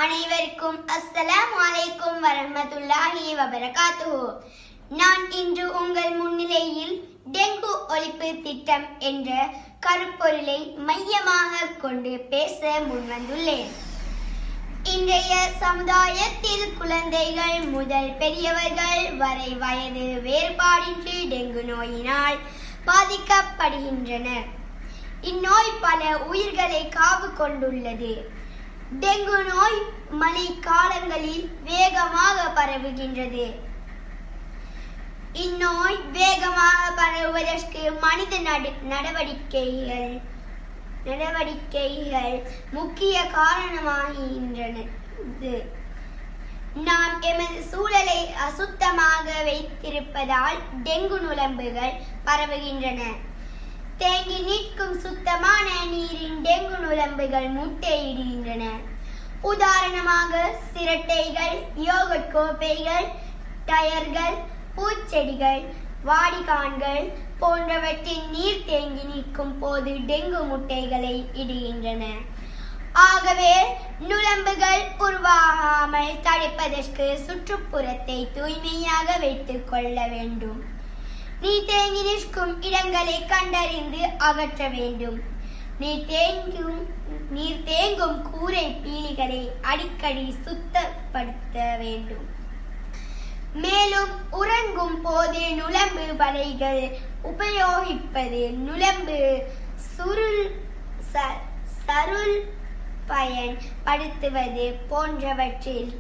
அனைவருக்கும் அஸ்ஸலாமு அலைக்கும் வரஹ்மத்துல்லாஹி வபரகாத்துஹு. நான் இன்று உங்கள் முன்னிலையில் டெங்கு ஒழிப்பு திட்டம் என்ற கருப்பொருளை மையமாக கொண்டு பேச முன்வந்துள்ளேன். இன்றைய சமுதாயத்தில் குழந்தைகள் முதல் பெரியவர்கள் வரை வயது வேறுபாடின்றி டெங்கு நோயினால் பாதிக்கப்படுகின்றனர். இந்நோய் பல உயிர்களை காவு கொண்டுள்ளது. டெங்கு நோய் மழை காலங்களில் வேகமாக பரவுகின்றது. இந்நோய் வேகமாக பரவுவதற்கு மனித நடவடிக்கைகள் முக்கிய காரணமாகின்றன. நாம் எமது சூழலை அசுத்தமாக வைத்திருப்பதால் டெங்கு நுளம்புகள் பரவுகின்றன. தேங்கி நிற்கும் சுத்தமான நீரின் டெங்கு நுளம்புகள் முட்டையிடுகின்றன. உதாரணமாக சிரட்டைகள், யோகட் கோப்பைகள், டயர்கள், பூச்செடிகள், வாடிகான்கள் போன்றவற்றின் நீர் தேங்கி நிற்கும் போது டெங்கு முட்டைகளை இடுகின்றன. ஆகவே நுளம்புகள் உருவாகாமல் தடுப்பதற்கு சுற்றுப்புறத்தை தூய்மையாக வைத்துக் கொள்ள வேண்டும். நீர் தேங்கி நிற்கும் இடங்களை கண்டறிந்து அகற்ற வேண்டும். நீர் தேங்கும் கூரை பீலிகளை அடிக்கடி சுத்தப்படுத்த வேண்டும். மேலும் உறங்கும் போது நுளம்பு வலைகள் உபயோகிப்பது, நுளம்பு சருள் பயன்படுத்துவது போன்றவற்றில்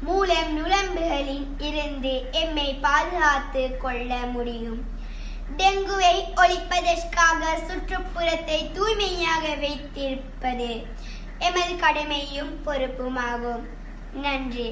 மூலம் நுளம்புகளில் இருந்து எம்மை பாதுகாத்து கொள்ள முடியும். டெங்குவை ஒழிப்பதற்காக சுற்றுப்புறத்தை தூய்மையாக வைத்திருப்பது எமது கடமையும் பொறுப்புமாகும். நன்றி.